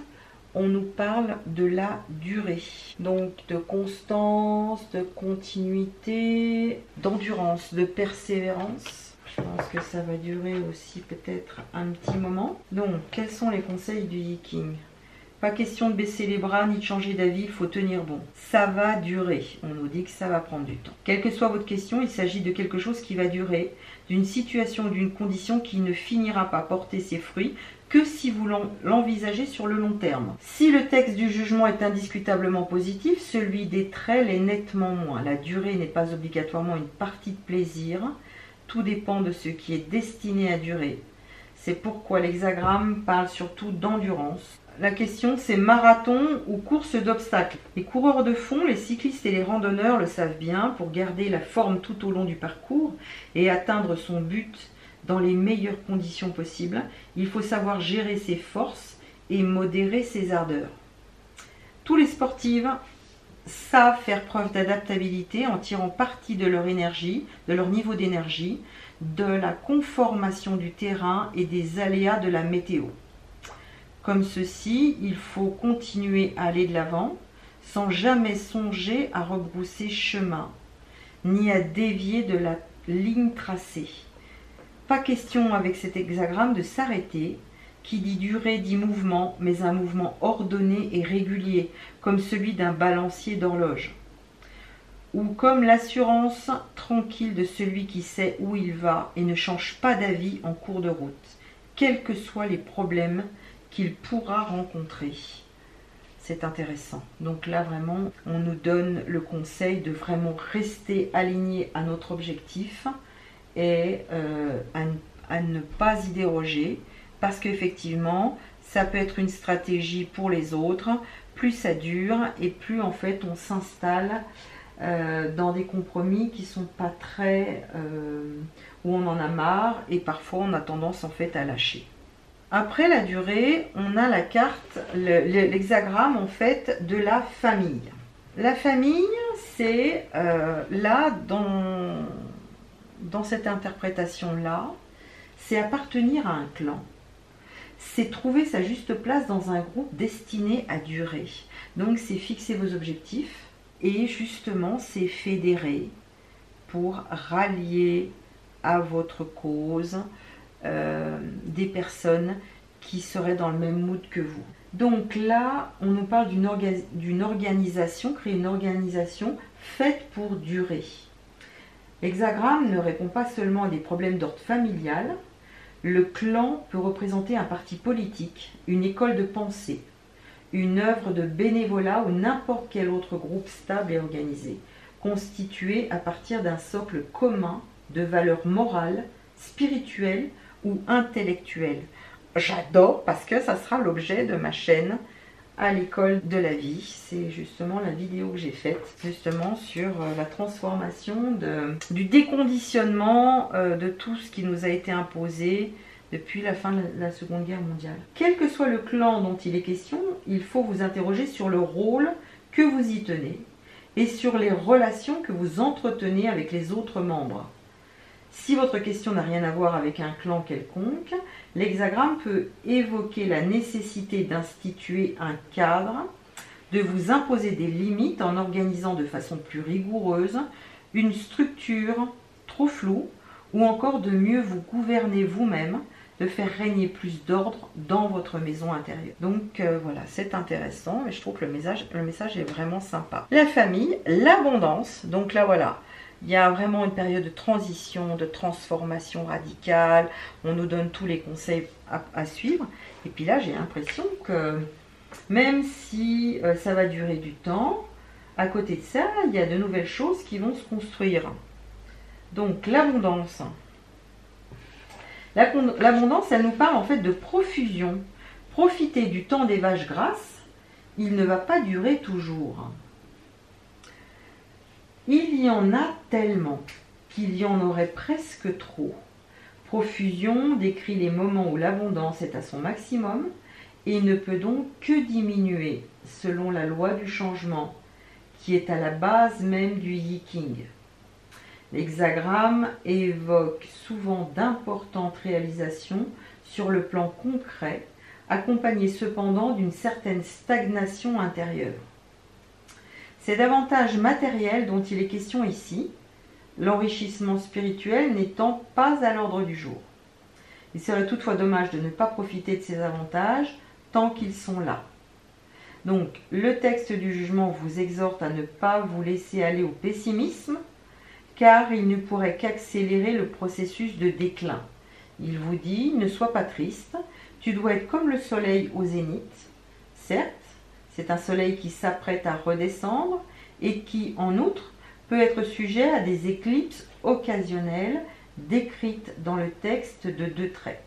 on nous parle de la durée. Donc de constance, de continuité, d'endurance, de persévérance. Je pense que ça va durer aussi peut-être un petit moment. Donc, quels sont les conseils du Yi King? Pas question de baisser les bras ni de changer d'avis, il faut tenir bon. Ça va durer, on nous dit que ça va prendre du temps. Quelle que soit votre question, il s'agit de quelque chose qui va durer, d'une situation ou d'une condition qui ne finira pas porter ses fruits que si vous l'envisagez sur le long terme. Si le texte du jugement est indiscutablement positif, celui des traits l'est nettement moins. La durée n'est pas obligatoirement une partie de plaisir, tout dépend de ce qui est destiné à durer. C'est pourquoi l'hexagramme parle surtout d'endurance. La question c'est marathon ou course d'obstacles. Les coureurs de fond, les cyclistes et les randonneurs le savent bien, pour garder la forme tout au long du parcours et atteindre son but dans les meilleures conditions possibles, il faut savoir gérer ses forces et modérer ses ardeurs. Tous les sportifs savent faire preuve d'adaptabilité en tirant parti de leur énergie, de leur niveau d'énergie, de la conformation du terrain et des aléas de la météo. Comme ceci, il faut continuer à aller de l'avant sans jamais songer à rebrousser chemin, ni à dévier de la ligne tracée. Pas question avec cet hexagramme de s'arrêter, qui dit durée dit mouvement, mais un mouvement ordonné et régulier, comme celui d'un balancier d'horloge. Ou comme l'assurance tranquille de celui qui sait où il va et ne change pas d'avis en cours de route, quels que soient les problèmes qu'il pourra rencontrer. C'est intéressant. Donc là vraiment, on nous donne le conseil de vraiment rester aligné à notre objectif et à ne pas y déroger, parce qu'effectivement, ça peut être une stratégie pour les autres. Plus ça dure et plus en fait on s'installe dans des compromis qui sont pas très... où on en a marre et parfois on a tendance en fait à lâcher. Après la durée, on a la carte, l'hexagramme en fait de la famille. La famille, c'est là, dans cette interprétation-là, c'est appartenir à un clan. C'est trouver sa juste place dans un groupe destiné à durer. Donc c'est fixer vos objectifs et justement c'est fédérer pour rallier à votre cause des personnes qui seraient dans le même mood que vous. Donc là, on nous parle d'une organisation, créer une organisation faite pour durer. L'hexagramme ne répond pas seulement à des problèmes d'ordre familial. Le clan peut représenter un parti politique, une école de pensée, une œuvre de bénévolat ou n'importe quel autre groupe stable et organisé, constitué à partir d'un socle commun de valeurs morales, spirituelles ou intellectuelles. J'adore parce que ça sera l'objet de ma chaîne à l'école de la vie. C'est justement la vidéo que j'ai faite justement sur la transformation du déconditionnement de tout ce qui nous a été imposé depuis la fin de la Seconde Guerre mondiale. Quel que soit le clan dont il est question, il faut vous interroger sur le rôle que vous y tenez et sur les relations que vous entretenez avec les autres membres. Si votre question n'a rien à voir avec un clan quelconque, l'hexagramme peut évoquer la nécessité d'instituer un cadre, de vous imposer des limites en organisant de façon plus rigoureuse une structure trop floue ou encore de mieux vous gouverner vous-même, de faire régner plus d'ordre dans votre maison intérieure. Donc voilà, c'est intéressant et je trouve que le message est vraiment sympa. La famille, l'abondance, donc là voilà. Il y a vraiment une période de transition, de transformation radicale. On nous donne tous les conseils à suivre. Et puis là, j'ai l'impression que même si ça va durer du temps, À côté de ça, il y a de nouvelles choses qui vont se construire. Donc l'abondance. L'abondance, elle nous parle en fait de profusion. Profitez du temps des vaches grasses, il ne va pas durer toujours. Il y en a tellement qu'il y en aurait presque trop. Profusion décrit les moments où l'abondance est à son maximum et ne peut donc que diminuer selon la loi du changement qui est à la base même du yiking. L'hexagramme évoque souvent d'importantes réalisations sur le plan concret, accompagnées cependant d'une certaine stagnation intérieure. C'est davantage matériel dont il est question ici, l'enrichissement spirituel n'étant pas à l'ordre du jour. Il serait toutefois dommage de ne pas profiter de ces avantages tant qu'ils sont là. Donc, le texte du jugement vous exhorte à ne pas vous laisser aller au pessimisme, car il ne pourrait qu'accélérer le processus de déclin. Il vous dit, ne sois pas triste, tu dois être comme le soleil au zénith. Certes, c'est un soleil qui s'apprête à redescendre et qui, en outre, peut être sujet à des éclipses occasionnelles décrites dans le texte de 2 traits.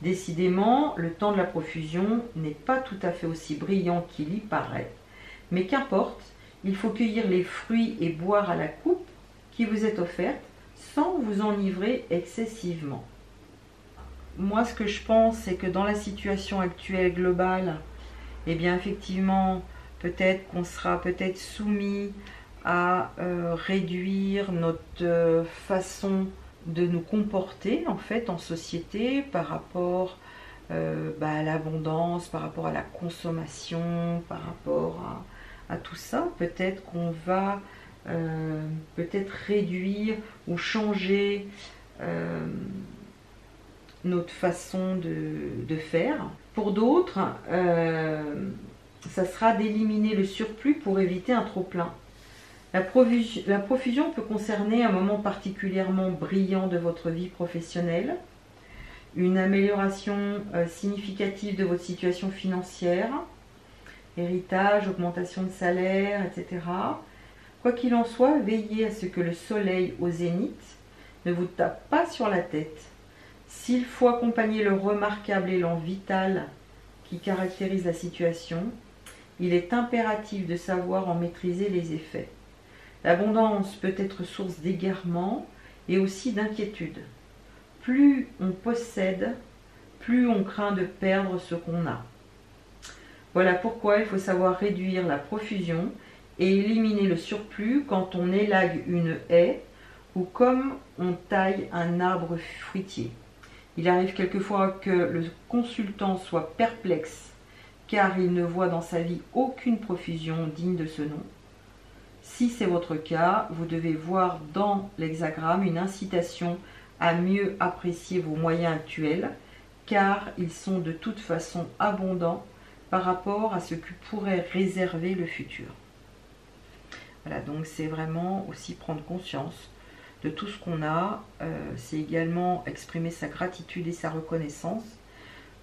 Décidément, le temps de la profusion n'est pas tout à fait aussi brillant qu'il y paraît, mais qu'importe, il faut cueillir les fruits et boire à la coupe qui vous est offerte sans vous enivrer excessivement. Moi, ce que je pense, c'est que dans la situation actuelle globale, eh bien effectivement, peut-être qu'on sera peut-être soumis à réduire notre façon de nous comporter en fait en société par rapport à l'abondance, par rapport à la consommation, par rapport à tout ça. Peut-être qu'on va peut-être réduire ou changer notre façon de faire. Pour d'autres, ça sera d'éliminer le surplus pour éviter un trop-plein. La profusion peut concerner un moment particulièrement brillant de votre vie professionnelle, une amélioration significative de votre situation financière, héritage, augmentation de salaire, etc. Quoi qu'il en soit, veillez à ce que le soleil au zénith ne vous tape pas sur la tête. S'il faut accompagner le remarquable élan vital qui caractérise la situation, il est impératif de savoir en maîtriser les effets. L'abondance peut être source d'égarement et aussi d'inquiétude. Plus on possède, plus on craint de perdre ce qu'on a. Voilà pourquoi il faut savoir réduire la profusion et éliminer le surplus quand on élague une haie ou comme on taille un arbre fruitier. Il arrive quelquefois que le consultant soit perplexe car il ne voit dans sa vie aucune profusion digne de ce nom. Si c'est votre cas, vous devez voir dans l'hexagramme une incitation à mieux apprécier vos moyens actuels, car ils sont de toute façon abondants par rapport à ce que pourrait réserver le futur. Voilà, donc c'est vraiment aussi prendre conscience de tout ce qu'on a. C'est également exprimer sa gratitude et sa reconnaissance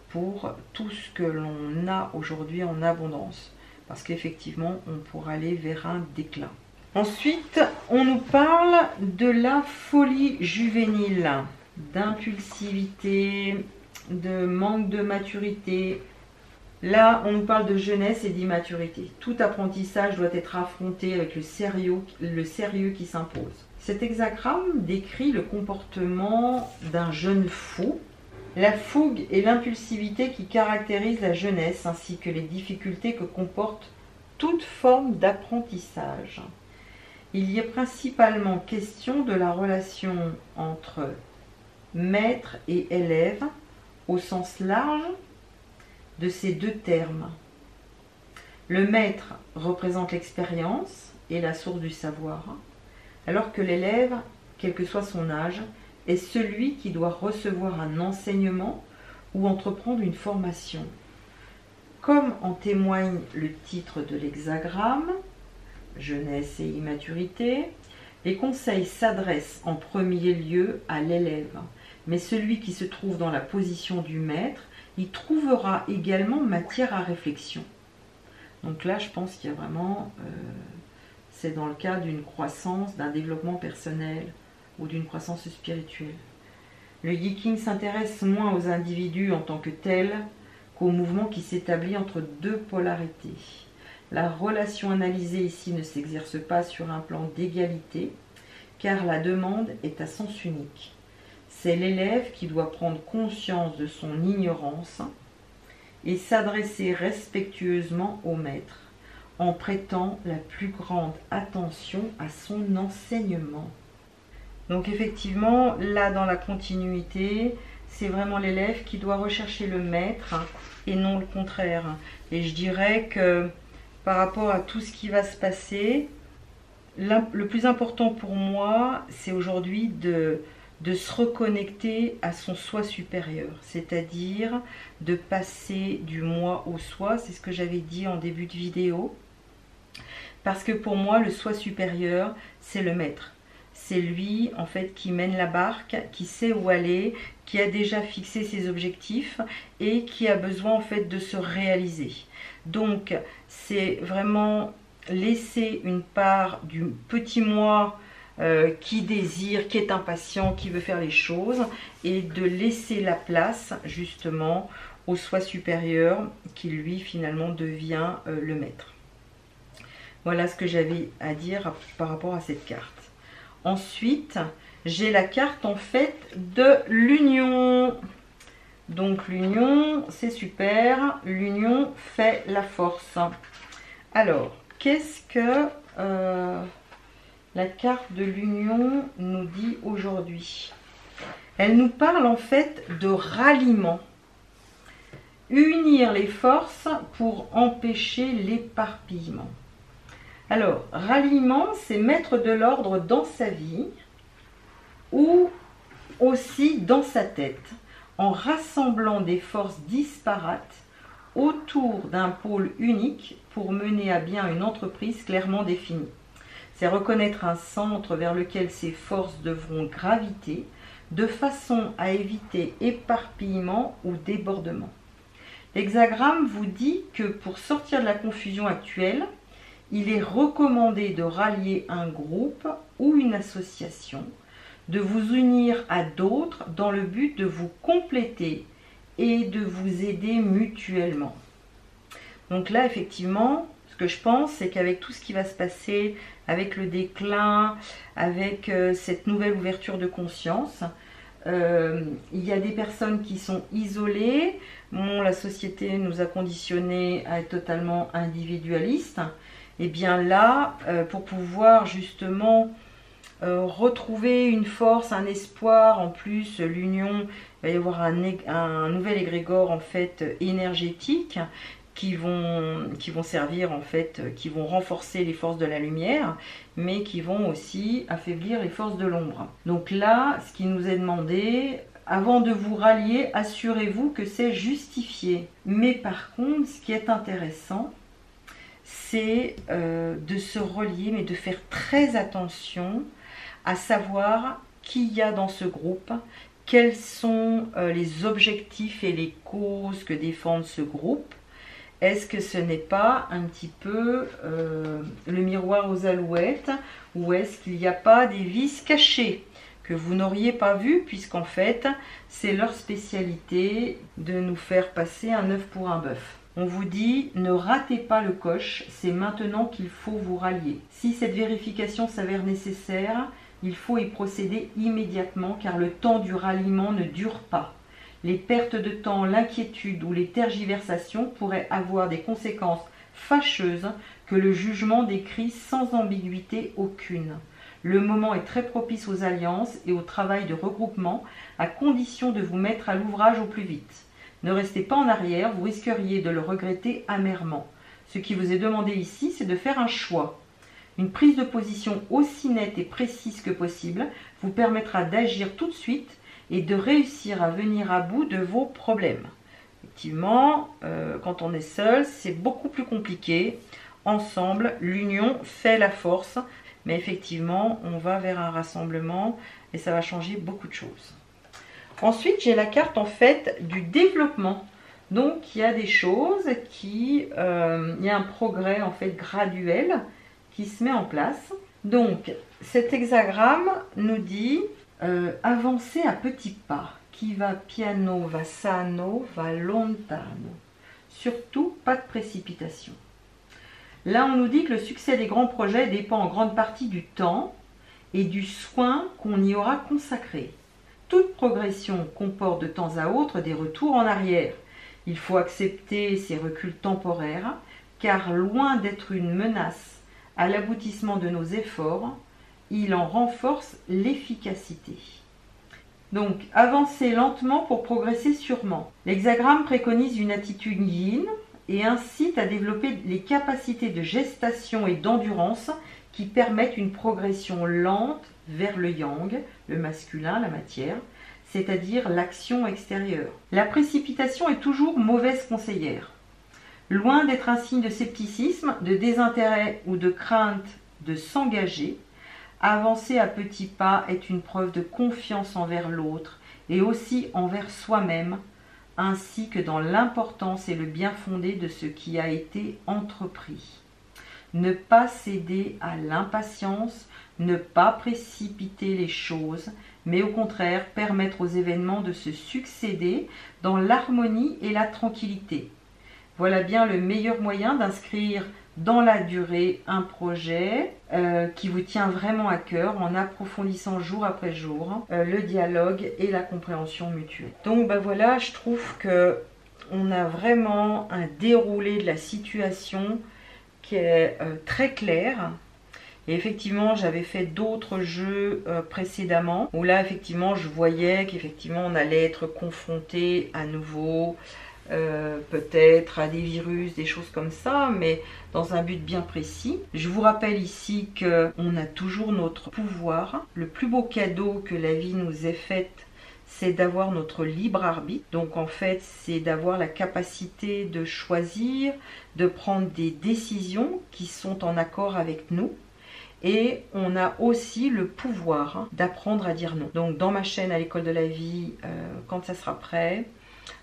pour tout ce que l'on a aujourd'hui en abondance. Parce qu'effectivement, on pourra aller vers un déclin. Ensuite, on nous parle de la folie juvénile, d'impulsivité, de manque de maturité. Là, on nous parle de jeunesse et d'immaturité. Tout apprentissage doit être affronté avec le sérieux qui s'impose. Cet hexagramme décrit le comportement d'un jeune fou, la fougue et l'impulsivité qui caractérisent la jeunesse, ainsi que les difficultés que comporte toute forme d'apprentissage. Il y est principalement question de la relation entre maître et élève au sens large de ces 2 termes. Le maître représente l'expérience et la source du savoir, alors que l'élève, quel que soit son âge, est celui qui doit recevoir un enseignement ou entreprendre une formation. Comme en témoigne le titre de l'hexagramme, jeunesse et immaturité, les conseils s'adressent en premier lieu à l'élève, mais celui qui se trouve dans la position du maître y trouvera également matière à réflexion. Donc là, je pense qu'il y a vraiment c'est dans le cadre d'une croissance, d'un développement personnel ou d'une croissance spirituelle. Le Yi King s'intéresse moins aux individus en tant que tels qu'au mouvement qui s'établit entre deux polarités. La relation analysée ici ne s'exerce pas sur un plan d'égalité, car la demande est à sens unique. C'est l'élève qui doit prendre conscience de son ignorance et s'adresser respectueusement au maître, en prêtant la plus grande attention à son enseignement. Donc effectivement, là dans la continuité, c'est vraiment l'élève qui doit rechercher le maître et non le contraire. Et je dirais que par rapport à tout ce qui va se passer, le plus important pour moi, c'est aujourd'hui de se reconnecter à son soi supérieur, c'est-à-dire de passer du moi au soi, c'est ce que j'avais dit en début de vidéo, parce que pour moi, le soi supérieur, c'est le maître. C'est lui, en fait, qui mène la barque, qui sait où aller, qui a déjà fixé ses objectifs et qui a besoin, en fait, de se réaliser. Donc, c'est vraiment laisser une part du petit moi qui désire, qui est impatient, qui veut faire les choses, et de laisser la place, justement, au soi supérieur qui, lui, finalement, devient le maître. Voilà ce que j'avais à dire par rapport à cette carte. Ensuite, j'ai la carte en fait de l'union. Donc l'union, c'est super. L'union fait la force. Alors, qu'est-ce que la carte de l'union nous dit aujourd'hui? Elle nous parle en fait de ralliement. Unir les forces pour empêcher l'éparpillement. Alors, ralliement, c'est mettre de l'ordre dans sa vie ou aussi dans sa tête, en rassemblant des forces disparates autour d'un pôle unique pour mener à bien une entreprise clairement définie. C'est reconnaître un centre vers lequel ces forces devront graviter de façon à éviter éparpillement ou débordement. L'hexagramme vous dit que pour sortir de la confusion actuelle, il est recommandé de rallier un groupe ou une association, de vous unir à d'autres dans le but de vous compléter et de vous aider mutuellement. Donc là, effectivement, ce que je pense, c'est qu'avec tout ce qui va se passer, avec le déclin, avec cette nouvelle ouverture de conscience, il y a des personnes qui sont isolées. Bon, la société nous a conditionnés à être totalement individualistes. Et bien là, pour pouvoir justement retrouver une force, un espoir, en plus l'union, il va y avoir un nouvel égrégore en fait énergétique qui vont servir en fait, qui vont renforcer les forces de la lumière, mais qui vont aussi affaiblir les forces de l'ombre. Donc là, ce qui nous est demandé, avant de vous rallier, assurez-vous que c'est justifié. Mais par contre, ce qui est intéressant, c'est de se relier, mais de faire très attention à savoir qui y a dans ce groupe, quels sont les objectifs et les causes que défend ce groupe. Est-ce que ce n'est pas un petit peu le miroir aux alouettes, ou est-ce qu'il n'y a pas des vices cachés que vous n'auriez pas vus, puisqu'en fait, c'est leur spécialité de nous faire passer un œuf pour un bœuf. On vous dit, ne ratez pas le coche, c'est maintenant qu'il faut vous rallier. Si cette vérification s'avère nécessaire, il faut y procéder immédiatement car le temps du ralliement ne dure pas. Les pertes de temps, l'inquiétude ou les tergiversations pourraient avoir des conséquences fâcheuses que le jugement décrit sans ambiguïté aucune. Le moment est très propice aux alliances et au travail de regroupement, à condition de vous mettre à l'ouvrage au plus vite. Ne restez pas en arrière, vous risqueriez de le regretter amèrement. Ce qui vous est demandé ici, c'est de faire un choix. Une prise de position aussi nette et précise que possible vous permettra d'agir tout de suite et de réussir à venir à bout de vos problèmes. Effectivement, quand on est seul, c'est beaucoup plus compliqué. Ensemble, l'union fait la force. Mais effectivement, on va vers un rassemblement et ça va changer beaucoup de choses. Ensuite, j'ai la carte en fait du développement. Donc, il y a des choses il y a un progrès en fait graduel qui se met en place. Donc cet hexagramme nous dit avancer à petits pas. Chi va piano va sano va lontano. Surtout pas de précipitation. Là on nous dit que le succès des grands projets dépend en grande partie du temps et du soin qu'on y aura consacré. Toute progression comporte de temps à autre des retours en arrière. Il faut accepter ces reculs temporaires, car loin d'être une menace à l'aboutissement de nos efforts, il en renforce l'efficacité. Donc, avancer lentement pour progresser sûrement. L'hexagramme préconise une attitude yin et incite à développer les capacités de gestation et d'endurance qui permettent une progression lente vers le yang, le masculin, la matière, c'est-à-dire l'action extérieure. La précipitation est toujours mauvaise conseillère. Loin d'être un signe de scepticisme, de désintérêt ou de crainte de s'engager, avancer à petits pas est une preuve de confiance envers l'autre et aussi envers soi-même, ainsi que dans l'importance et le bien fondé de ce qui a été entrepris. Ne pas céder à l'impatience, ne pas précipiter les choses, mais au contraire permettre aux événements de se succéder dans l'harmonie et la tranquillité. Voilà bien le meilleur moyen d'inscrire dans la durée un projet qui vous tient vraiment à cœur en approfondissant jour après jour le dialogue et la compréhension mutuelle. Donc ben voilà, je trouve que on a vraiment un déroulé de la situation qui est très clair. Et effectivement, j'avais fait d'autres jeux précédemment où là, effectivement, je voyais qu'effectivement, on allait être confronté à nouveau peut-être à des virus, des choses comme ça, mais dans un but bien précis. Je vous rappelle ici qu'on a toujours notre pouvoir. Le plus beau cadeau que la vie nous ait fait, c'est d'avoir notre libre arbitre. Donc en fait, c'est d'avoir la capacité de choisir, de prendre des décisions qui sont en accord avec nous. Et on a aussi le pouvoir d'apprendre à dire non. Donc dans ma chaîne à l'école de la vie, quand ça sera prêt,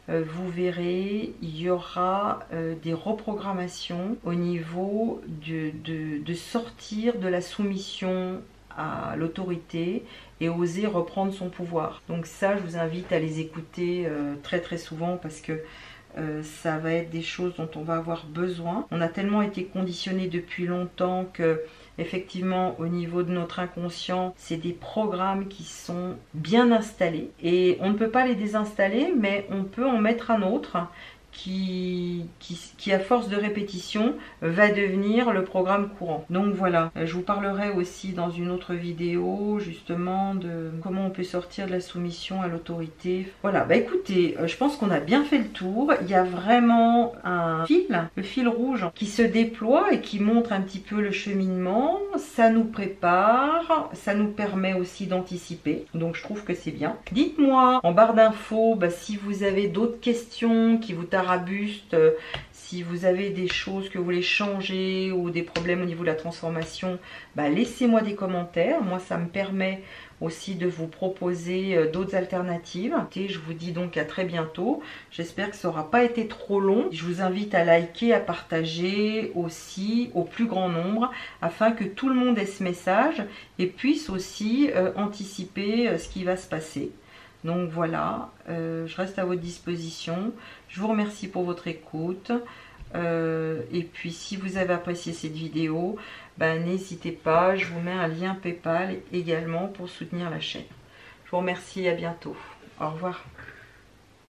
vous verrez, il y aura des reprogrammations au niveau de sortir de la soumission à l'autorité et oser reprendre son pouvoir. Donc ça, je vous invite à les écouter très très souvent parce que ça va être des choses dont on va avoir besoin. On a tellement été conditionné depuis longtemps que effectivement au niveau de notre inconscient, c'est des programmes qui sont bien installés et on ne peut pas les désinstaller, mais on peut en mettre un autre qui à force de répétition va devenir le programme courant. Donc voilà, je vous parlerai aussi dans une autre vidéo justement de comment on peut sortir de la soumission à l'autorité. Voilà, bah écoutez, je pense qu'on a bien fait le tour. Il y a vraiment un fil, le fil rouge qui se déploie et qui montre un petit peu le cheminement. Ça nous prépare, ça nous permet aussi d'anticiper. Donc je trouve que c'est bien. Dites-moi en barre d'infos si vous avez d'autres questions qui vous tarabustent, si vous avez des choses que vous voulez changer ou des problèmes au niveau de la transformation, laissez-moi des commentaires. Moi, ça me permet aussi de vous proposer d'autres alternatives. Et je vous dis donc à très bientôt. J'espère que ça n'aura pas été trop long. Je vous invite à liker, à partager aussi au plus grand nombre afin que tout le monde ait ce message et puisse aussi anticiper ce qui va se passer. Donc voilà, je reste à votre disposition. Je vous remercie pour votre écoute. Et puis si vous avez apprécié cette vidéo, n'hésitez pas, je vous mets un lien PayPal également pour soutenir la chaîne. Je vous remercie et à bientôt. Au revoir.